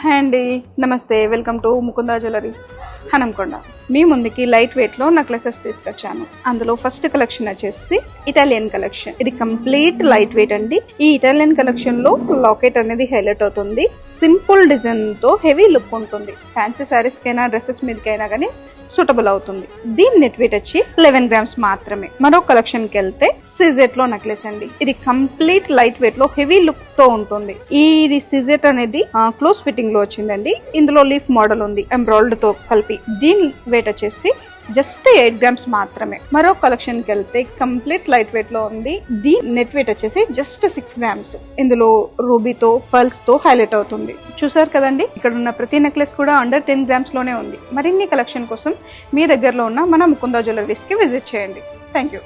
Hi అండి, నమస్తే. Welcome to Mukunda jewelleries Hanamkonda. మీ ముందుకి లైట్ వెయిట్ లో నెక్లెసెస్ తీసుకొచ్చాను. అందులో ఫస్ట్ కలెక్షన్ వచ్చేసి ఇటాలియన్ కలెక్షన్. ఇది కంప్లీట్ లైట్ వెయిట్ అండి. ఈ ఇటాలియన్ కలెక్షన్ లో లాకెట్ అనేది హైలైట్ అవుతుంది. సింపుల్ డిజైన్ తో హెవీ లుక్ ఉంటుంది. ఫ్యాన్సీ సారీస్ కైనా డ్రెస్సెస్ మీదకైనా కానీ సూటబుల్ అవుతుంది. దీని నెట్ వెయిట్ వచ్చి 11 గ్రామ్స్ మాత్రమే. మరో కలెక్షన్ కి వెళ్తే సిజెట్ లో నెక్లెస్ అండి. ఇది కంప్లీట్ లైట్ వెయిట్ లో హెవీ లుక్ తో ఉంటుంది. ఇది సిజెట్ అనేది క్లోజ్ ఫిట్టింగ్ లో వచ్చిందండి. ఇందులో లీఫ్ మోడల్ ఉంది ఎంబ్రాయిడరీ తో కలిపి. దీని వెయిట్ వచ్చేసి జస్ట్ 8 గ్రామ్స్ మాత్రమే. మరో కలెక్షన్ కి వెళ్తే కంప్లీట్ లైట్ వెయిట్ లో ఉంది. దీని నెట్ వెయిట్ వచ్చేసి జస్ట్ 6 గ్రామ్స్. ఇందులో రూబీతో పర్ల్స్ తో హైలైట్ అవుతుంది. చూసారు కదండి, ఇక్కడ ఉన్న ప్రతి నెక్లెస్ కూడా అండర్ 10 గ్రామ్స్ లోనే ఉంది. మరిన్ని కలెక్షన్ కోసం మీ దగ్గరలో ఉన్న మన ముకుందా జ్యువెలరీస్ కి విజిట్ చేయండి. Thank you.